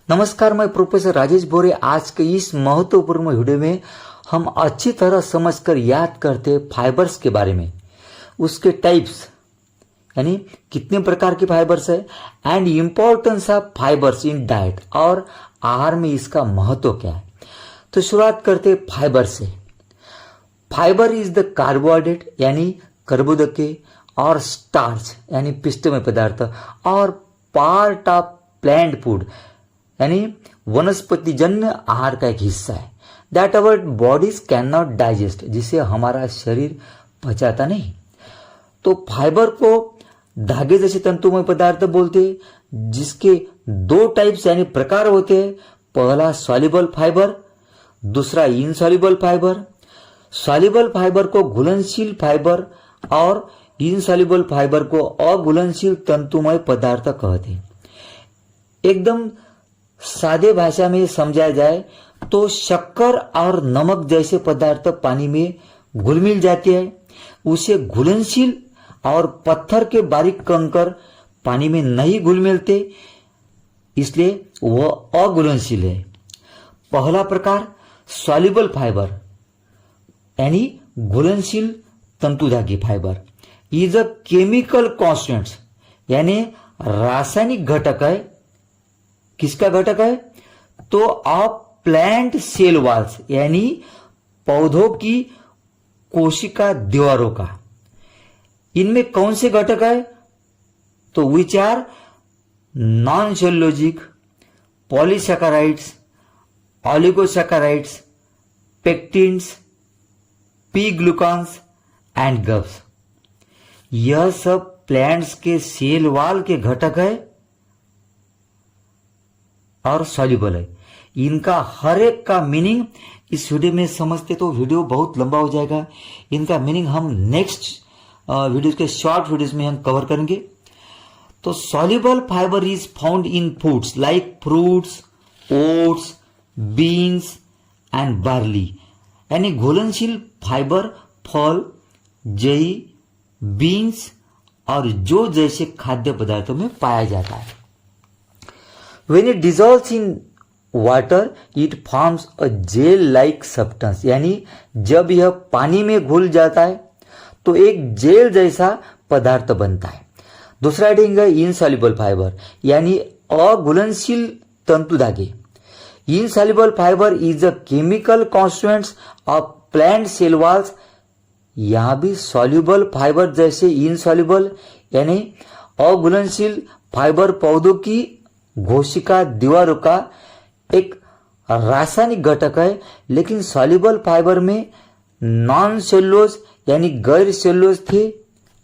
नमस्कार, मैं प्रोफेसर राजेश बोरे। आज के इस महत्वपूर्ण वीडियो में हम अच्छी तरह समझकर याद करते हैं फाइबर्स के बारे में, उसके टाइप्स यानी कितने प्रकार के फाइबर्स है and importance of fibres in diet, और आहार में इसका महत्व क्या है। तो शुरुआत करते हैं फाइबर से। फाइबर इज द कार्बोहाइड्रेट यानी कर्बोदके और स्टार्च यानी पिष्टमय पदार्थ और पार्ट ऑफ प्लांट फूड यानी वनस्पति जन्य आहार का एक हिस्सा है। That our bodies can not digest, जिसे हमारा शरीर पचाता नहीं। तो फाइबर को धागे जैसे तंतुमय पदार्थ बोलते हैं, जिसके दो टाइप्स यानी प्रकार होते हैं। पहला सॉल्युबल फाइबर, दूसरा इनसॉल्युबल फाइबर। सॉल्युबल फाइबर को घुलनशील फाइबर और इनसॉल्युबल फाइबर को अघुलनशील तंतुमय पदार्थ कहते हैं। एकदम सादे भाषा में समझाया जाए तो शक्कर और नमक जैसे पदार्थ पानी में घुल मिल जाते हैं, उसे घुलनशील, और पत्थर के बारीक कंकर पानी में नहीं घुल मिलते, इसलिए वह अघुलनशील है। पहला प्रकार सॉल्युबल फाइबर यानी घुलनशील तंतुधागी fibre is a chemical constants यानी रासायनिक घटक है। किसका घटक है? तो ऑफ प्लांट सेल वॉल्स यानी पौधों की कोशिका दीवारों का। इनमें कौन से घटक है? तो which are non cellulosic, polysaccharides, oligosaccharides, pectins, P glucans and gums. यह सब प्लांट्स के सेल वॉल के घटक है और सॉल्युबल है। इनका हर एक का मीनिंग इस वीडियो में समझते तो वीडियो बहुत लंबा हो जाएगा। इनका मीनिंग हम नेक्स्ट वीडियो के शॉर्ट वीडियोस में हम कवर करेंगे। तो soluble fibre is found in foods like fruits, oats, beans and barley यानी घुलनशील फाइबर फल, जई, बीन्स और जौ जैसे खाद्य पदार्थों में पाया जाता है। When it dissolves in water, it forms a gel-like substance यानी जब यह पानी में घुल जाता है तो एक जेल जैसा पदार्थ बनता है। दूसरा हेडिंग है इनसॉल्युबल फाइबर यानी अघुलनशील तंतुधागे। Insoluble fibre is a chemical constituents of plant cell walls. यहां भी सॉल्युबल फाइबर जैसे इनसॉल्युबल यानी अघुलनशील फाइबर पौधों की कोशिका दीवारों का एक रासायनिक घटक है, लेकिन सॉल्युबल फाइबर में नॉन सेल्यूलोज यानी गैर सेल्यूलोज थे,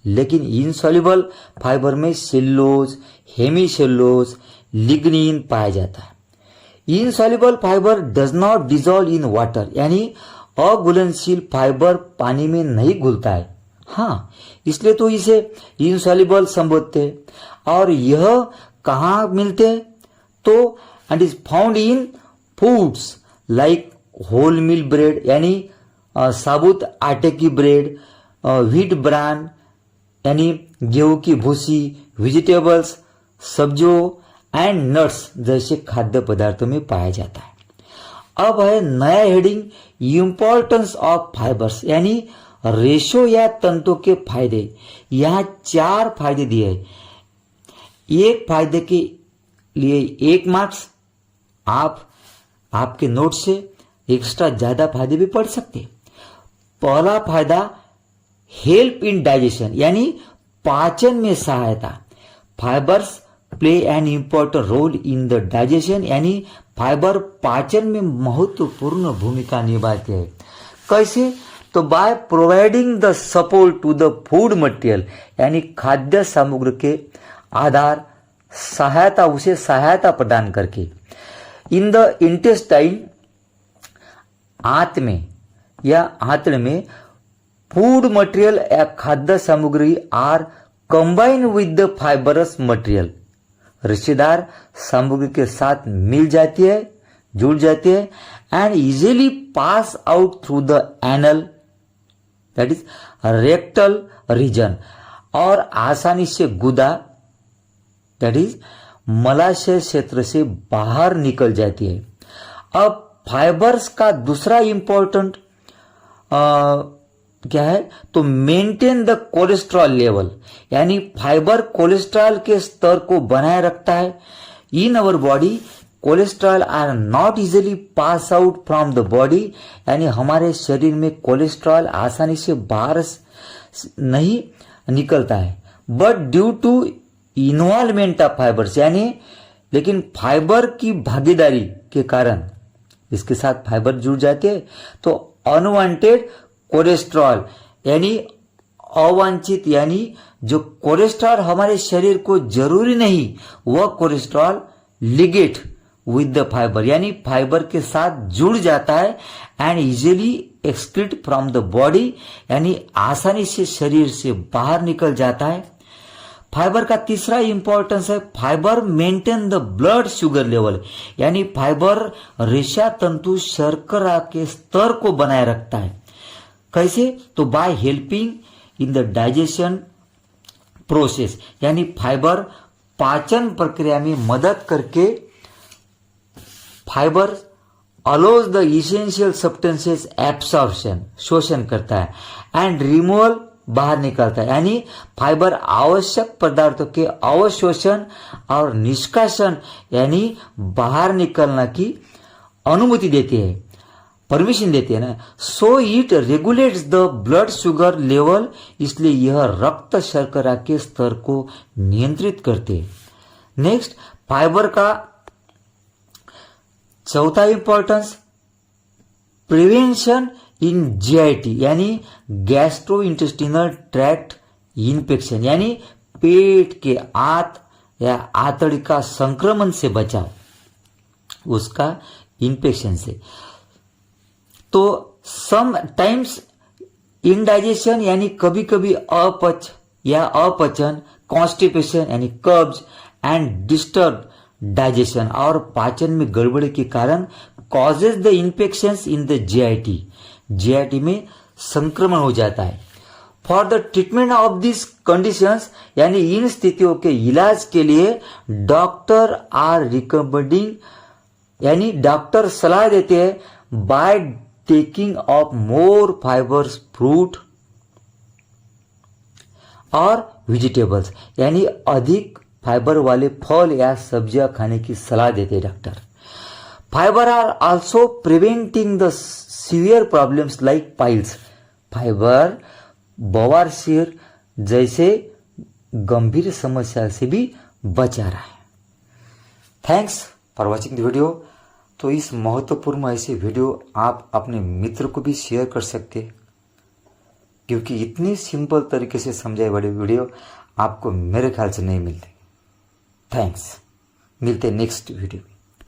लेकिन इनसॉल्युबल फाइबर में सेल्यूलोज, हेमी सेल्यूलोज, लिग्निन पाया जाता है। Insoluble fibre does not dissolve in water यानी अघुलनशील फाइबर पानी में नहीं घुलता है। हाँ, इसलिए तो इसे इनसॉल्युबल संबोधते हैं। और यह कहाँ मिलते हैं? तो and is found in foods like whole meal bread यानी साबुत आटे की ब्रेड, व्हीट ब्रान यानी गेहूं की भूसी, वेजिटेबल्स, सब्जियों एंड नट्स जैसे खाद्य पदार्थों में पाया जाता है। अब है नया हेडिंग इंपॉर्टेंस ऑफ फाइबर्स यानी रेशो या तंतु के फायदे। यहां 4 फायदे दिए हैं। एक फायदे के लिए 1 मार्क्स। आप आपके नोट से एक्स्ट्रा ज्यादा फायदे भी पढ़ सकते। पहला फायदा हेल्प इन डाइजेशन यानी पाचन में सहायता। Fibres play an important role in the digestion यानी फाइबर पाचन में महत्वपूर्ण भूमिका निभाते हैं। कैसे? तो by providing the support to the food material यानी खाद्य सामग्री के आधार, सहायता, उसे सहायता प्रदान करके। इन द इंटेस्टाइन आंत में या आंतड़ में फूड मटेरियल या खाद्य सामग्री are combine with the fibrous material रिश्तेदार सामग्री के साथ मिल जाती है, जुड़ जाती है and easily pass out through the anal that is rectal region और आसानी से गुदा दैट इज मलाशय क्षेत्र से बाहर निकल जाती है। अब फाइबर्स का दूसरा इंपॉर्टेंट क्या है, तो मेंटेन द कोलेस्ट्रॉल लेवल, यानी फाइबर कोलेस्ट्रॉल के स्तर को बनाए रखता है। In our body cholesterol are not easily pass out from the body, यानी हमारे शरीर में कोलेस्ट्रॉल आसानी से बाहर नहीं निकलता है। But due to involvement of fibres, यानी लेकिन फाइबर की भागीदारी के कारण इसके साथ फाइबर जुड़ जाते हैं तो अनवांटेड कोलेस्ट्रॉल, यानी अवांछित, यानी जो कोलेस्ट्रॉल हमारे शरीर को जरूरी नहीं, वह cholesterol Liggett with the fibre, यानी फाइबर के साथ जुड़ जाता है and easily excrete from the body, यानी आसानी से शरीर से बाहर निकल जाता है। फाइबर का तीसरा इंपॉर्टेंस है, fibre maintain the blood sugar level, यानी फाइबर रेशा तंतु शर्करा के स्तर को बनाए रखता है। कैसे, तो by helping in the digestion process, यानी फाइबर पाचन प्रक्रिया में मदद करके fibre allows the essential substances absorption, शोषण करता है, एंड रिमूवल, बाहर निकलता है, यानी फाइबर आवश्यक पदार्थों के अवशोषण और निष्कासन, यानी बाहर निकलना की अनुमति देती है, परमिशन देती है ना। So it regulates the blood sugar level, इसलिए यह रक्त शर्करा के स्तर को नियंत्रित करते हैं। नेक्स्ट, फाइबर का चौथा इंपॉर्टेंस, प्रिवेंशन इन जीआईटी, यानी गैस्ट्रो इंटेस्टिनल ट्रैक्ट इन्फेक्शन, यानी पेट के आंत या आंतड़ी का संक्रमण से बचाव, उसका इन्फेक्शन से। तो सम टाइम्स इनडाइजेशन, यानी कभी कभी अपच या अपचन, कॉन्स्टिपेशन यानी कब्ज, एंड डिस्टर्ब डाइजेशन, और पाचन में गड़बड़ी के कारण causes the infections in the GIT, GIT में संक्रमण हो जाता है। For the treatment of this conditions, यानी इन स्थितियों के इलाज के लिए डॉक्टर आर रिकमेंडिंग, यानी डॉक्टर सलाह देते हैं by taking of more fibres fruit और वेजिटेबल्स, यानी अधिक फाइबर वाले फल या सब्जियां खाने की सलाह देते हैं doctor. Fibre are also preventing the severe problems like piles, fibre बवासीर जैसे गंभीर समस्या से भी बचा रहा है। Thanks for watching the video. तो इस महत्वपूर्ण ऐसे वीडियो आप अपने मित्र को भी शेयर कर सकते हैं, क्योंकि इतनी सिंपल तरीके से समझाए बड़े वीडियो आपको मेरे ख्याल से नहीं मिलते। थैंक्स, मिलते नेक्स्ट वीडियो।